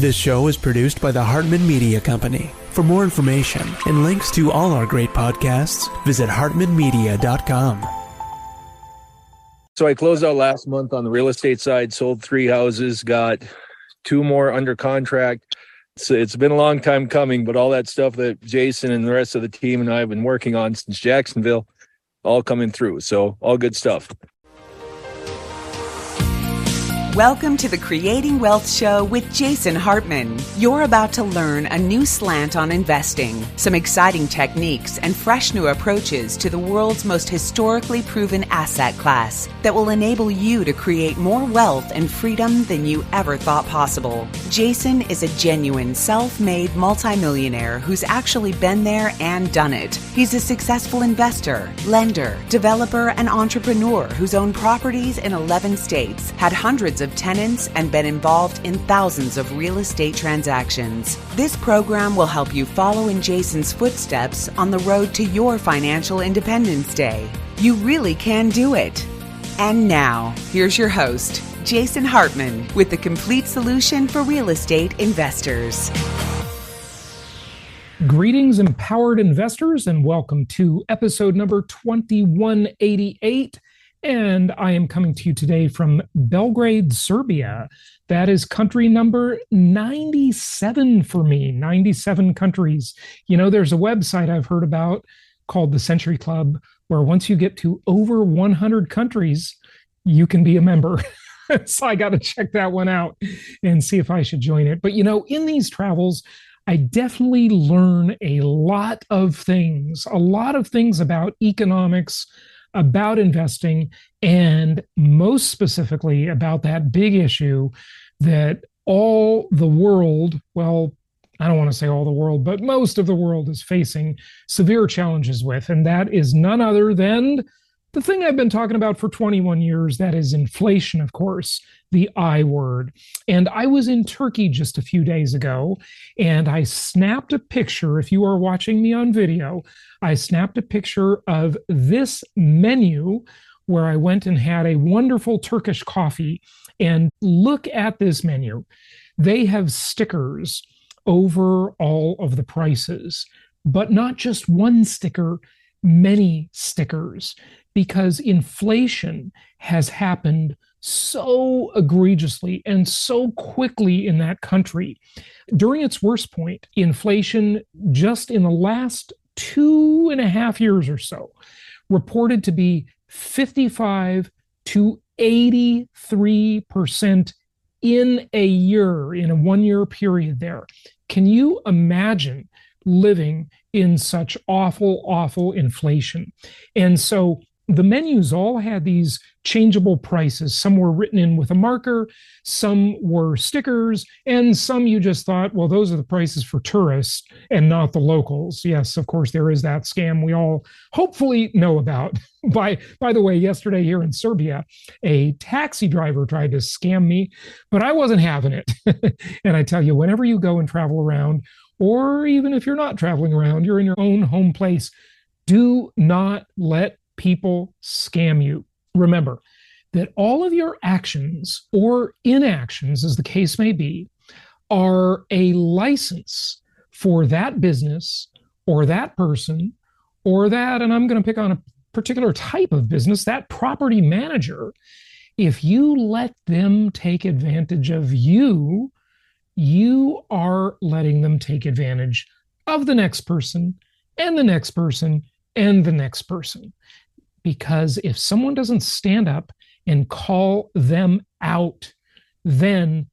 This show is produced by the Hartman Media Company. For more information and links to all our great podcasts, visit hartmanmedia.com. So I closed out last month on the real estate side, sold 3 houses, got 2 more under contract. It's been a long time coming, but all that stuff that Jason and the rest of the team and I have been working on since Jacksonville, all coming through. So all good stuff. Welcome to the Creating Wealth Show with Jason Hartman. You're about to learn a new slant on investing, some exciting techniques, and fresh new approaches to the world's most historically proven asset class that will enable you to create more wealth and freedom than you ever thought possible. Jason is a genuine self-made multimillionaire who's actually been there and done it. He's a successful investor, lender, developer, and entrepreneur who's owned properties in 11 states, had hundreds of tenants, and been involved in thousands of real estate transactions. This program will help you follow in Jason's footsteps on the road to your financial independence day. You really can do it. And now, here's your host, Jason Hartman, with the complete solution for real estate investors. Greetings, empowered investors, and welcome to episode number 2188. And I am coming to you today from Belgrade, Serbia. That is country number 97 for me, 97 countries. You know, there's a website I've heard about called the Century Club, where once you get to over 100 countries, you can be a member. So I got to check that one out and see if I should join it. But, you know, in these travels, I definitely learn a lot of things about economics, about investing, and most specifically about that big issue that all the world, well, I don't want to say all the world, but most of the world is facing severe challenges with, and that is none other than the thing I've been talking about for 21 years, that is inflation, of course, the I word. And I was in Turkey just a few days ago, and I snapped a picture. If you are watching me on video, I snapped a picture of this menu where I went and had a wonderful Turkish coffee. And look at this menu. They have stickers over all of the prices, but not just one sticker, many stickers, because inflation has happened so egregiously and so quickly in that country. During its worst point, inflation just in the last 2.5 years or so reported to be 55 to 83% in a year, in a 1-year period there. Can you imagine living in such awful inflation? And so the menus all had these changeable prices. Some were written in with a marker, some were stickers, and some you just thought, well, those are the prices for tourists and not the locals. Yes, of course, there is that scam we all hopefully know about. By the way, yesterday here in Serbia, a taxi driver tried to scam me, but I wasn't having it. And I tell you, whenever you go and travel around, or even if you're not traveling around, you're in your own home place, do not let people scam you. Remember that all of your actions or inactions, as the case may be, are a license for that business or that person or that, and I'm going to pick on a particular type of business, that property manager. If you let them take advantage of you, you are letting them take advantage of the next person and the next person and the next person. Because if someone doesn't stand up and call them out, then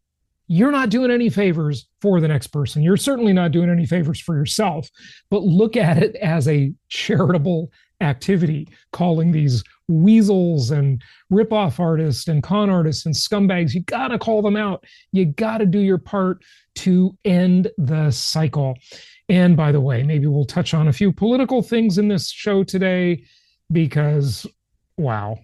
you're not doing any favors for the next person. You're certainly not doing any favors for yourself, but look at it as a charitable activity, calling these weasels and rip-off artists and con artists and scumbags. You got to call them out. You got to do your part to end the cycle. And by the way, maybe we'll touch on a few political things in this show today, because, wow,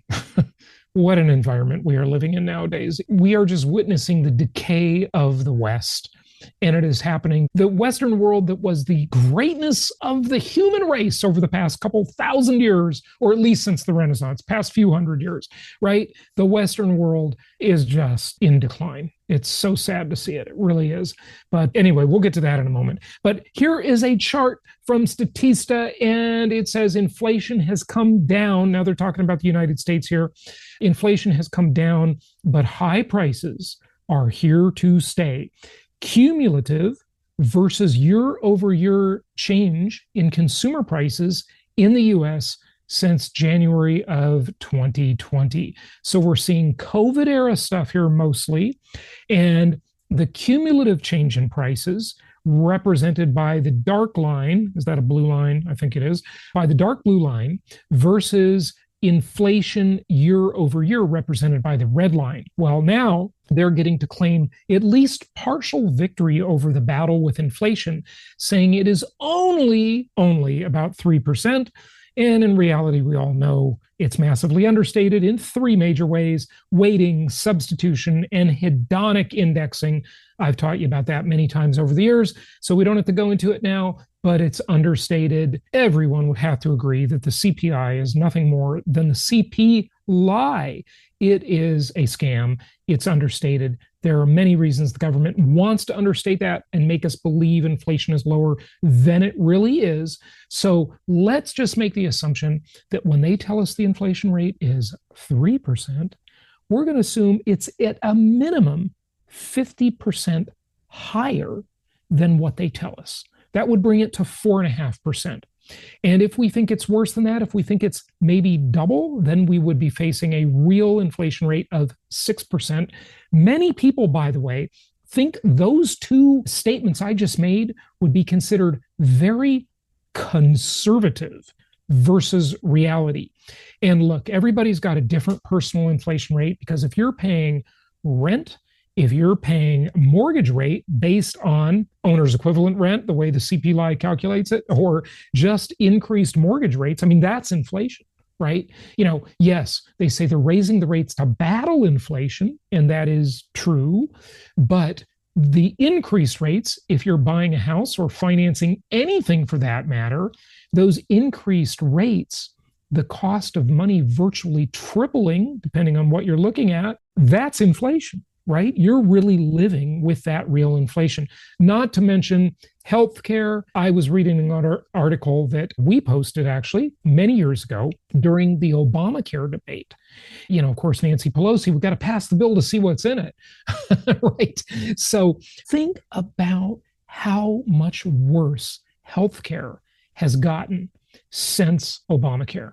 what an environment we are living in nowadays. We are just witnessing the decay of the West. And it is happening. The Western world that was the greatness of the human race over the past couple thousand years, or at least since the Renaissance, past few hundred years, right? The Western world is just in decline. It's so sad to see it. It really is. But anyway, we'll get to that in a moment. But here is a chart from Statista, and it says inflation has come down. Now they're talking about the United States here. Inflation has come down, but high prices are here to stay. Cumulative versus year-over-year change in consumer prices in the U.S. since January of 2020. So we're seeing COVID era stuff here mostly, and the cumulative change in prices represented by the dark line, is that a blue line? I think it is, by the dark blue line versus inflation year over year represented by the red line. Well, now they're getting to claim at least partial victory over the battle with inflation, saying it is only about 3%. And in reality, we all know it's massively understated in three major ways: weighting, substitution, and hedonic indexing. I've taught you about that many times over the years, so we don't have to go into it now, but it's understated. Everyone would have to agree that the CPI is nothing more than the CP lie. It is a scam. It's understated. There are many reasons the government wants to understate that and make us believe inflation is lower than it really is. So let's just make the assumption that when they tell us the inflation rate is 3%, we're going to assume it's at a minimum 50% higher than what they tell us. That would bring it to 4.5%. And if we think it's worse than that, if we think it's maybe double, then we would be facing a real inflation rate of 6%. Many people, by the way, think those two statements I just made would be considered very conservative versus reality. And look, everybody's got a different personal inflation rate, because if you're paying rent, if you're paying mortgage rate based on owner's equivalent rent, the way the CPI calculates it, or just increased mortgage rates, I mean, that's inflation, right? You know, yes, they say they're raising the rates to battle inflation, and that is true, but the increased rates, if you're buying a house or financing anything for that matter, those increased rates, the cost of money virtually tripling, depending on what you're looking at, that's inflation. Right? You're really living with that real inflation. Not to mention healthcare. I was reading an article that we posted actually many years ago during the Obamacare debate. You know, of course, Nancy Pelosi, we've got to pass the bill to see what's in it. Right? So think about how much worse healthcare has gotten since Obamacare.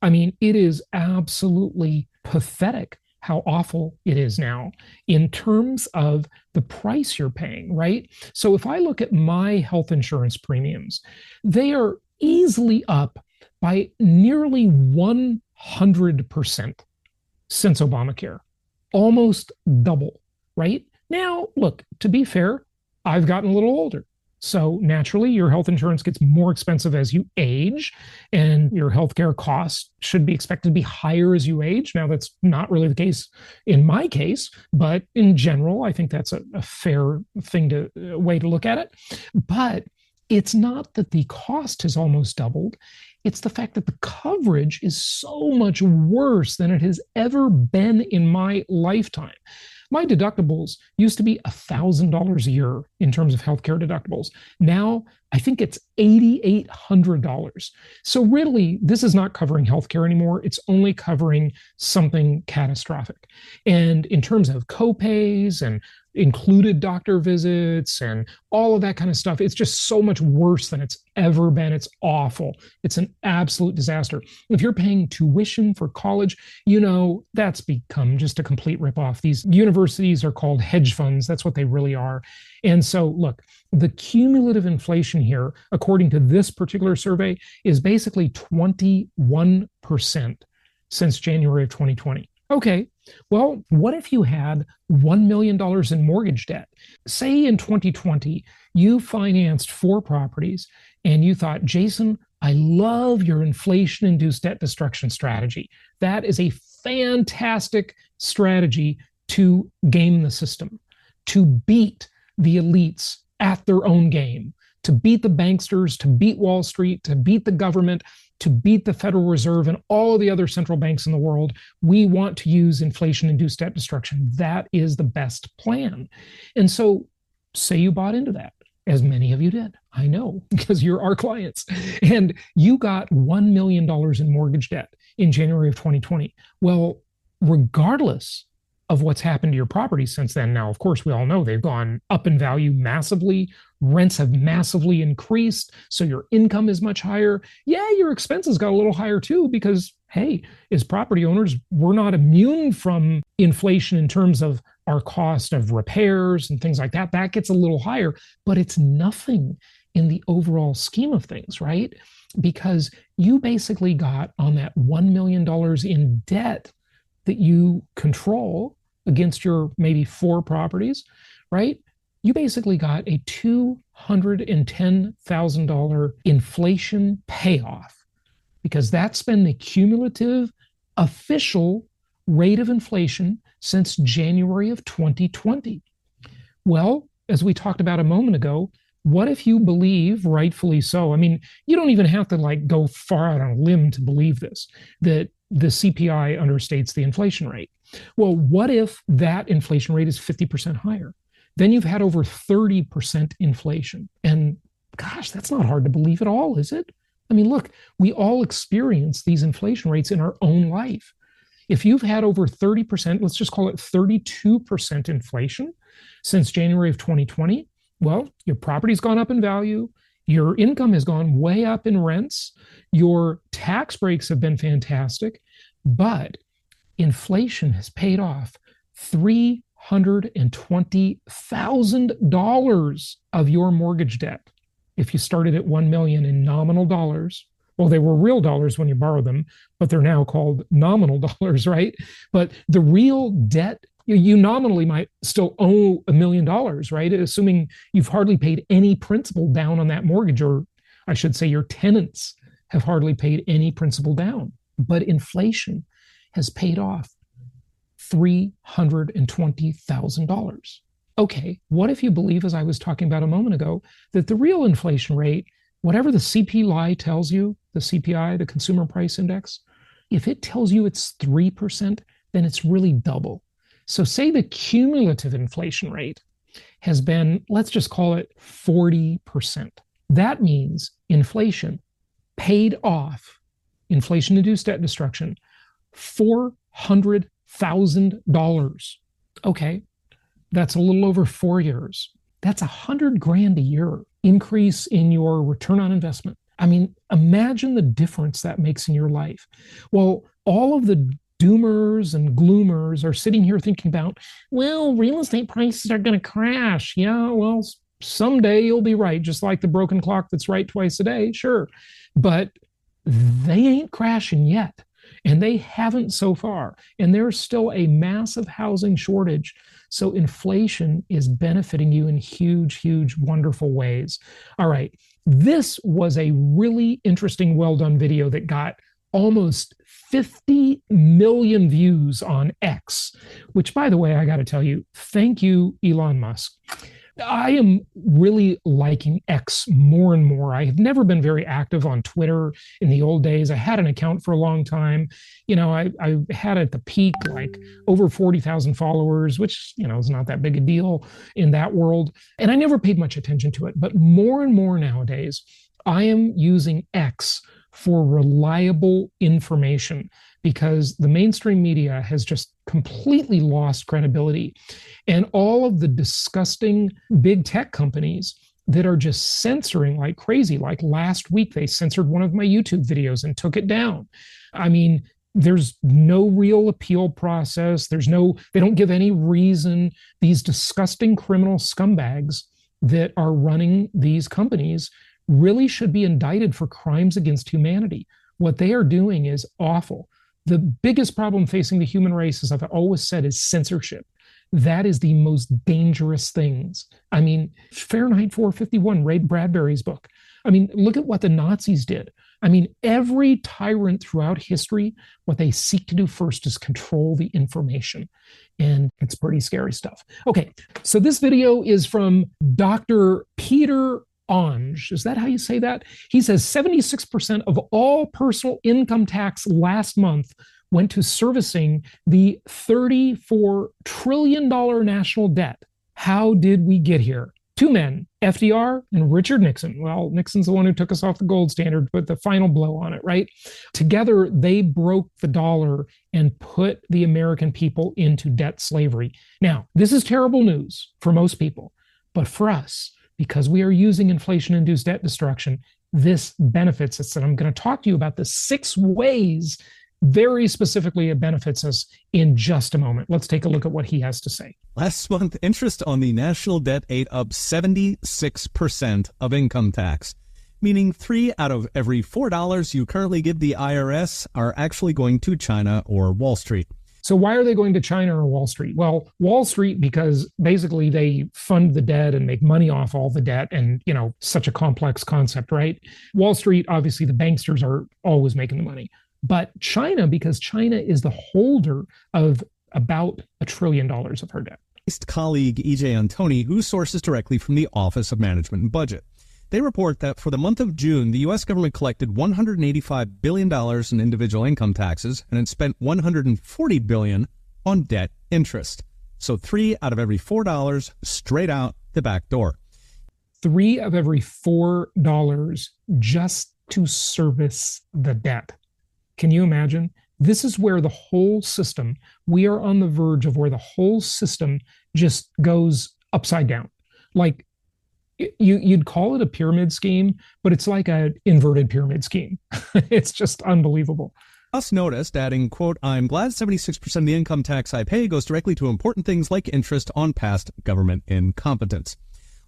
I mean, it is absolutely pathetic how awful it is now in terms of the price you're paying, right? So if I look at my health insurance premiums, they are easily up by nearly 100% since Obamacare, almost double, right? Now, look, to be fair, I've gotten a little older. So naturally, your health insurance gets more expensive as you age, and your healthcare costs should be expected to be higher as you age. Now, that's not really the case in my case, but in general, I think that's a fair way to look at it. But it's not that the cost has almost doubled. It's the fact that the coverage is so much worse than it has ever been in my lifetime. My deductibles used to be $1,000 a year in terms of healthcare deductibles. Now, I think it's $8,800. So really, this is not covering healthcare anymore. It's only covering something catastrophic. And in terms of copays and included doctor visits and all of that kind of stuff, it's just so much worse than it's ever been. It's awful. It's an absolute disaster. If you're paying tuition for college, you know, that's become just a complete ripoff. These universities are called hedge funds. That's what they really are. And so, look, the cumulative inflation here, according to this particular survey, is basically 21% since January of 2020. Okay, well, what if you had $1 million in mortgage debt? Say in 2020, you financed 4 properties and you thought, Jason, I love your inflation-induced debt destruction strategy. That is a fantastic strategy to game the system, to beat the elites at their own game, to beat the banksters, to beat Wall Street, to beat the government. to beat the Federal Reserve and all of the other central banks in the world, we want to use inflation-induced debt destruction. That is the best plan. And so say you bought into that, as many of you did. I know, because you're our clients. And you got $1 million in mortgage debt in January of 2020. Well, regardless of what's happened to your property since then. Now, of course, we all know they've gone up in value massively. Rents have massively increased. So your income is much higher. Yeah, your expenses got a little higher too, because, hey, as property owners, we're not immune from inflation in terms of our cost of repairs and things like that. That gets a little higher, but it's nothing in the overall scheme of things, right? Because you basically got on that $1 million in debt that you control against your maybe 4 properties, right? You basically got a $210,000 inflation payoff, because that's been the cumulative official rate of inflation since January of 2020. Well, as we talked about a moment ago, what if you believe, rightfully so? I mean, you don't even have to go far out on a limb to believe this, that the CPI understates the inflation rate. Well, what if that inflation rate is 50% higher? Then you've had over 30% inflation. And gosh, that's not hard to believe at all, is it? I mean, look, we all experience these inflation rates in our own life. If you've had over 30%, let's just call it 32% inflation since January of 2020, well, your property's gone up in value, your income has gone way up in rents, your tax breaks have been fantastic, but inflation has paid off $320,000 of your mortgage debt. If you started at 1 million in nominal dollars, well, they were real dollars when you borrowed them, but they're now called nominal dollars, right? But the real debt, you nominally might still owe $1 million, right? Assuming you've hardly paid any principal down on that mortgage, or I should say your tenants have hardly paid any principal down. But inflation has paid off $320,000. Okay, what if you believe, as I was talking about a moment ago, that the real inflation rate, whatever the CPI tells you, the CPI, the Consumer Price Index, if it tells you it's 3%, then it's really double. So say the cumulative inflation rate has been, let's just call it 40%. That means inflation paid off, inflation-induced debt destruction, $400,000. Okay, that's a little over 4 years. That's $100,000 a year increase in your return on investment. I mean, imagine the difference that makes in your life. Well, all of the doomers and gloomers are sitting here thinking about, well, real estate prices are going to crash. Yeah, well, someday you'll be right, just like the broken clock that's right twice a day, sure. But they ain't crashing yet, and they haven't so far. And there's still a massive housing shortage. So inflation is benefiting you in huge, huge, wonderful ways. All right, this was a really interesting, well-done video that got almost 50 million views on X, which, by the way, I got to tell you, thank you, Elon Musk. I am really liking X more and more. I have never been very active on Twitter in the old days. I had an account for a long time. You know, I had at the peak over 40,000 followers, which, is not that big a deal in that world. And I never paid much attention to it. But more and more nowadays, I am using X for reliable information, because the mainstream media has just completely lost credibility. And all of the disgusting big tech companies that are just censoring like crazy, like last week, they censored one of my YouTube videos and took it down. I mean, there's no real appeal process. They don't give any reason. These disgusting criminal scumbags that are running these companies really should be indicted for crimes against humanity. What they are doing is awful. The biggest problem facing the human race, as I've always said, is censorship. That is the most dangerous things. I mean, Fahrenheit 451, Ray Bradbury's book. I mean, look at what the Nazis did. I mean, every tyrant throughout history, what they seek to do first is control the information. And it's pretty scary stuff. Okay, so this video is from Dr. Peter Onge. Is that how you say that? He says 76% of all personal income tax last month went to servicing the $34 trillion national debt. How did we get here? Two men, FDR and Richard Nixon. Well, Nixon's the one who took us off the gold standard, put the final blow on it, right? Together, they broke the dollar and put the American people into debt slavery. Now, this is terrible news for most people, but for us, because we are using inflation-induced debt destruction, this benefits us. And I'm going to talk to you about the 6 ways very specifically it benefits us in just a moment. Let's take a look at what he has to say. Last month, interest on the national debt ate up 76% of income tax, meaning 3 out of every $4 you currently give the IRS are actually going to China or Wall Street. So why are they going to China or Wall Street? Well, Wall Street, because basically they fund the debt and make money off all the debt, and, such a complex concept, right? Wall Street, obviously the banksters are always making the money. But China, because China is the holder of about $1 trillion of her debt. Colleague E.J. Antoni, who sources directly from the Office of Management and Budget. They report that for the month of June, the U.S. government collected $185 billion in individual income taxes, and it spent $140 billion on debt interest. So 3 out of every $4 straight out the back door. 3 of every $4 just to service the debt. Can you imagine? This is where the whole system, we are on the verge of where the whole system just goes upside down. Like you'd call it a pyramid scheme, but it's like an inverted pyramid scheme. It's just unbelievable. Us noticed, adding, quote, "I'm glad 76% of the income tax I pay goes directly to important things like interest on past government incompetence.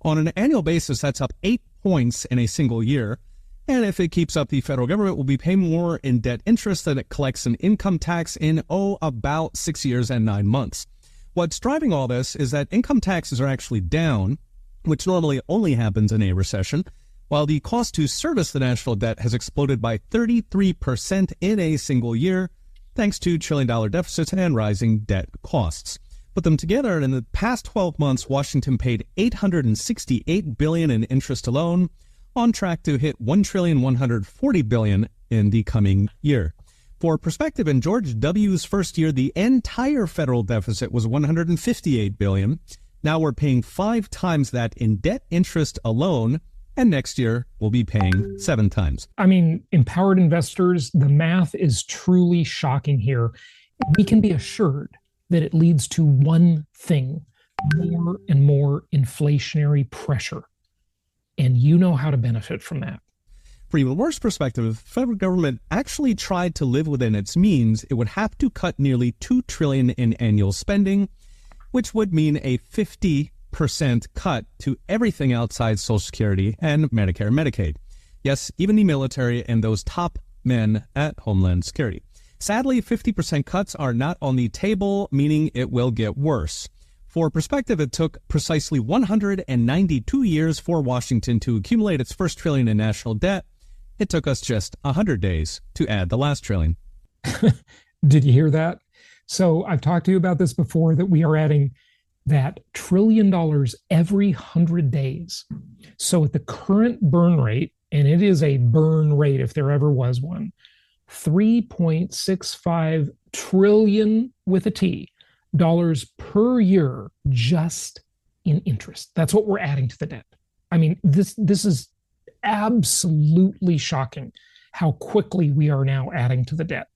On an annual basis, that's up 8 points in a single year. And if it keeps up, the federal government will be paying more in debt interest than it collects in income tax in, about 6 years and 9 months. What's driving all this is that income taxes are actually down, which normally only happens in a recession, while the cost to service the national debt has exploded by 33% in a single year, thanks to trillion-dollar deficits and rising debt costs. Put them together, and in the past 12 months, Washington paid $868 billion in interest alone, on track to hit $1,140 billion in the coming year. For perspective, in George W.'s first year, the entire federal deficit was $158 billion. Now we're paying 5 times that in debt interest alone, and next year we'll be paying 7 times. I mean, empowered investors, the math is truly shocking here. We can be assured that it leads to one thing: more and more inflationary pressure. And you know how to benefit from that. For even worse perspective, if the federal government actually tried to live within its means, it would have to cut nearly $2 trillion in annual spending, which would mean a 50% cut to everything outside Social Security and Medicare and Medicaid. Yes, even the military and those top men at Homeland Security. Sadly, 50% cuts are not on the table, meaning it will get worse. For perspective, it took precisely 192 years for Washington to accumulate its first trillion in national debt. It took us just 100 days to add the last trillion. Did you hear that? So I've talked to you about this before, that we are adding that $1 trillion every 100 days. So at the current burn rate, and it is a burn rate if there ever was one, 3.65 trillion with a T dollars per year just in interest. That's what we're adding to the debt. I mean, this is absolutely shocking how quickly we are now adding to the debt.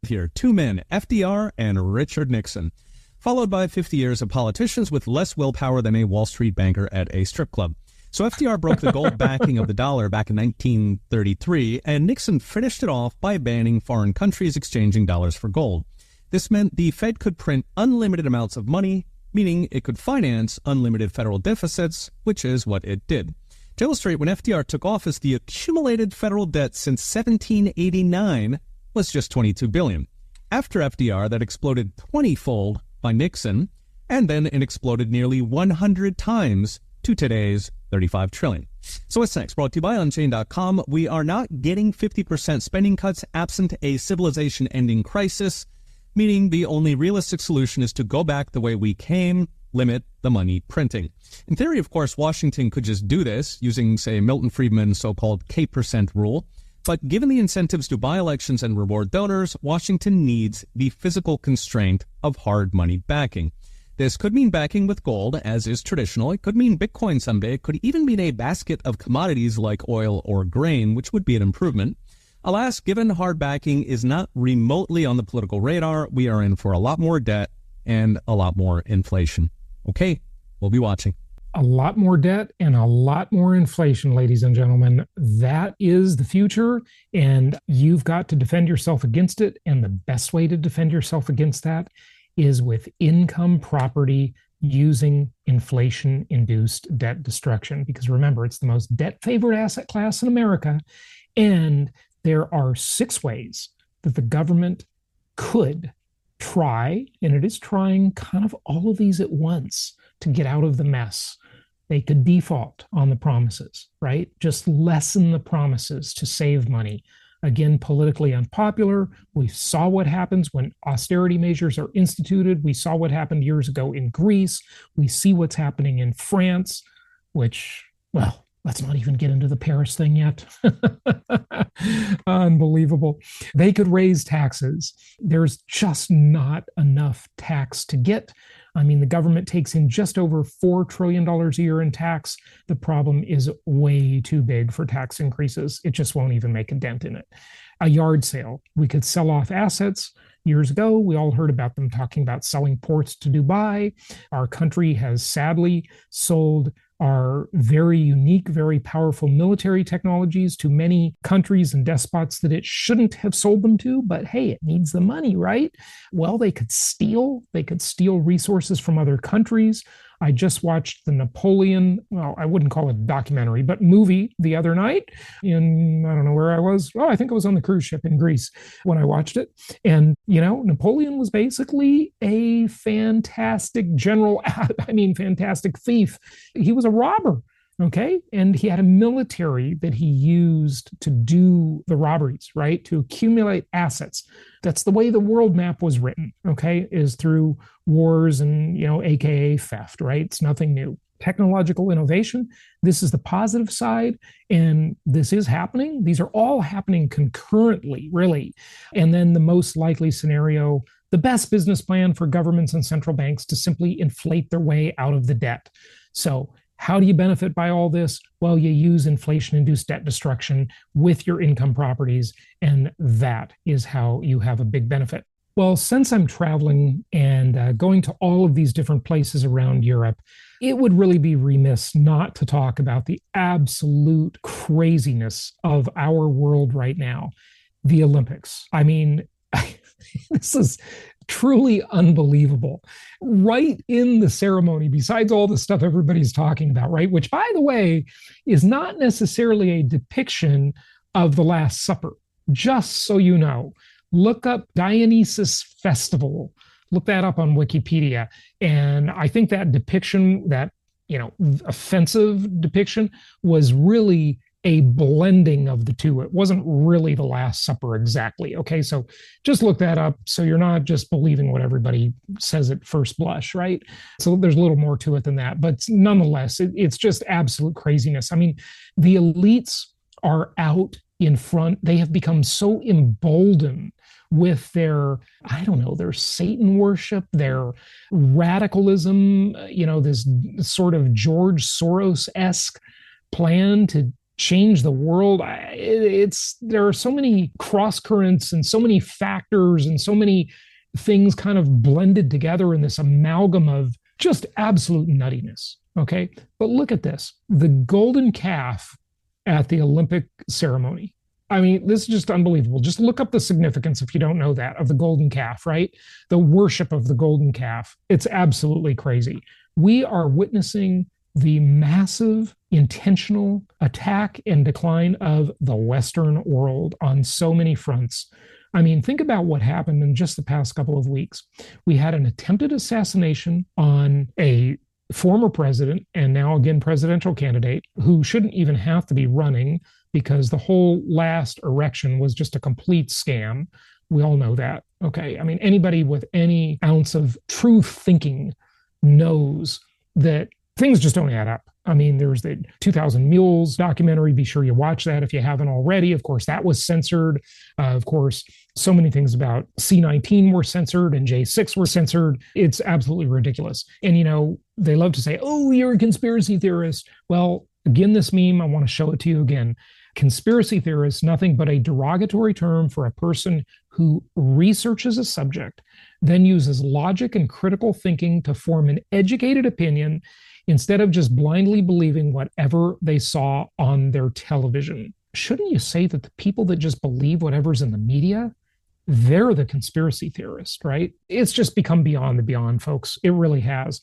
Here, 2 men, FDR and Richard Nixon, followed by 50 years of politicians with less willpower than a Wall Street banker at a strip club. So FDR broke the gold backing of the dollar back in 1933, and Nixon finished it off by banning foreign countries exchanging dollars for gold. This meant the Fed could print unlimited amounts of money, meaning it could finance unlimited federal deficits, which is what it did. To illustrate, when FDR took office, the accumulated federal debt since 1789 was just $22 billion. After FDR, that exploded 20-fold by Nixon, and then it exploded nearly 100 times to today's $35 trillion. So what's next? Brought to you by Unchained.com. We are not getting 50% spending cuts absent a civilization-ending crisis, meaning the only realistic solution is to go back the way we came limit the money printing. In theory, of course, Washington could just do this using, say, Milton Friedman's so-called K% rule. But given the incentives to buy elections and reward donors, Washington needs the physical constraint of hard money backing. This could mean backing with gold, as is traditional. It could mean Bitcoin someday. It could even mean a basket of commodities like oil or grain, which would be an improvement. Alas, given hard backing is not remotely on the political radar, we are in for a lot more debt and a lot more inflation. Okay, we'll be watching. A lot more debt and a lot more inflation, ladies and gentlemen. That is the future, and you've got to defend yourself against it. And the best way to defend yourself against that is with income property using inflation-induced debt destruction. Because remember, it's the most debt-favored asset class in America. And there are 6 ways that the government could try, and it is trying kind of all of these at once to get out of the mess. They could default on the promises, right? Just lessen the promises to save money. Again, politically unpopular. We saw what happens when austerity measures are instituted. We saw what happened years ago in Greece. We see what's happening in France, which, well, let's not even get into the Paris thing yet. Unbelievable. They could raise taxes. There's just not enough tax to get. I mean, the government takes in just over $4 trillion a year in tax. The problem is way too big for tax increases. It just won't even make a dent in it. A yard sale. We could sell off assets. Years ago, we all heard about them talking about selling ports to Dubai. Our country has sadly sold our very unique, very powerful military technologies to many countries and despots that it shouldn't have sold them to, but hey, it needs the money, right? Well, they could steal resources from other countries. I just watched the Napoleon, well, I wouldn't call it a documentary, but movie the other night in, I don't know where I was. Oh, I think it was on the cruise ship in Greece when I watched it. And, you know, Napoleon was basically a fantastic general, fantastic thief. He was a robber. Okay. And he had a military that he used to do the robberies, right? To accumulate assets. That's the way the world map was written, okay, is through wars and, AKA theft, right? It's nothing new. Technological innovation, this is the positive side, and this is happening. These are all happening concurrently, really. And then the most likely scenario, the best business plan for governments and central banks to simply inflate their way out of the debt. So how do you benefit by all this? Well, you use inflation-induced debt destruction with your income properties, and that is how you have a big benefit. Well, since I'm traveling and going to all of these different places around Europe, it would really be remiss not to talk about the absolute craziness of our world right now, the Olympics. I mean, this is truly unbelievable. Right in the ceremony, besides all the stuff everybody's talking about, right? Which, by the way, is not necessarily a depiction of the Last Supper. Just so you know, look up Dionysus Festival. Look that up on Wikipedia. And I think that depiction, that, offensive depiction, was really a blending of the two. It wasn't really the Last Supper exactly. Okay, so just look that up so you're not just believing what everybody says at first blush, right? So there's a little more to it than that. But nonetheless, it's just absolute craziness. I mean, the elites are out in front. They have become so emboldened with their Satan worship, their radicalism, this sort of George Soros-esque plan to change the world. There are so many cross currents and so many factors and so many things kind of blended together in this amalgam of just absolute nuttiness. Okay. But look at this, the golden calf at the Olympic ceremony. I mean, this is just unbelievable. Just look up the significance, if you don't know that, of the golden calf, right? The worship of the golden calf. It's absolutely crazy. We are witnessing the massive intentional attack and decline of the Western world on so many fronts. I mean, think about what happened in just the past couple of weeks. We had an attempted assassination on a former president and now again presidential candidate who shouldn't even have to be running because the whole last election was just a complete scam. We all know that. Okay. I mean, anybody with any ounce of true thinking knows that things just don't add up. I mean, there's the 2000 Mules documentary. Be sure you watch that if you haven't already. Of course, that was censored. Of course, so many things about C-19 were censored and J6 were censored. It's absolutely ridiculous. And, you know, they love to say, oh, you're a conspiracy theorist. Well, again, this meme, I want to show it to you again. Conspiracy theorist, nothing but a derogatory term for a person who researches a subject, then uses logic and critical thinking to form an educated opinion instead of just blindly believing whatever they saw on their television. Shouldn't you say that the people that just believe whatever's in the media, they're the conspiracy theorist, right? It's just become beyond the beyond, folks. It really has.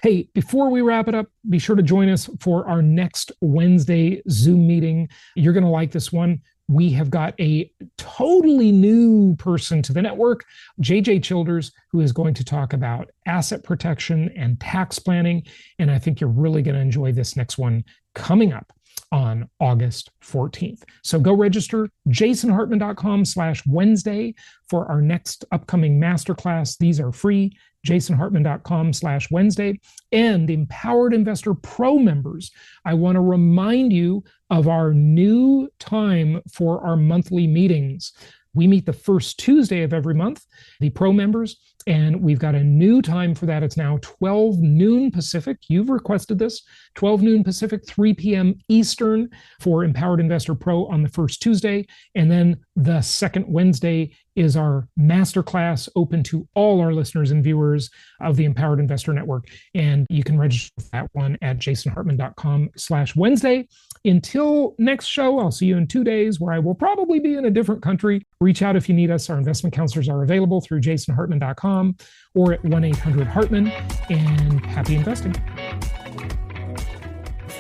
Hey, before we wrap it up, be sure to join us for our next Wednesday Zoom meeting. You're going to like this one. We have got a totally new person to the network, JJ Childers, who is going to talk about asset protection and tax planning. And I think you're really going to enjoy this next one coming up on August 14th. So go register, jasonhartman.com/Wednesday for our next upcoming masterclass. These are free, jasonhartman.com/Wednesday. And Empowered Investor Pro members, I want to remind you of our new time for our monthly meetings. We meet the first Tuesday of every month, the pro members, and we've got a new time for that. It's now 12 noon Pacific. You've requested this, 12 noon Pacific, 3 p.m. Eastern for Empowered Investor Pro on the first Tuesday. And then the second Wednesday is our masterclass open to all our listeners and viewers of the Empowered Investor Network. And you can register for that one at jasonhartman.com/Wednesday. Until next show, I'll see you in 2 days where I will probably be in a different country. Reach out if you need us. Our investment counselors are available through jasonhartman.com or at 1-800-HARTMAN. And happy investing.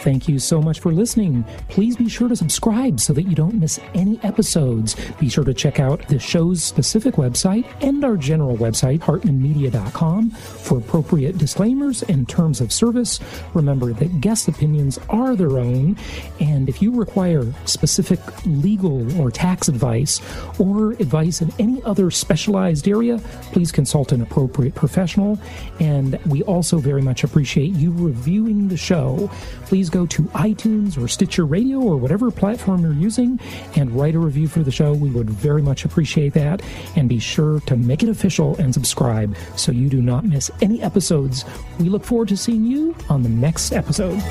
Thank you so much for listening. Please be sure to subscribe so that you don't miss any episodes. Be sure to check out the show's specific website and our general website, hartmanmedia.com, for appropriate disclaimers and terms of service. Remember that guest opinions are their own, and if you require specific legal or tax advice or advice in any other specialized area, please consult an appropriate professional. And we also very much appreciate you reviewing the show. Please go to iTunes or Stitcher Radio or whatever platform you're using and write a review for the show. We would very much appreciate that. And be sure to make it official and subscribe so you do not miss any episodes. We look forward to seeing you on the next episode.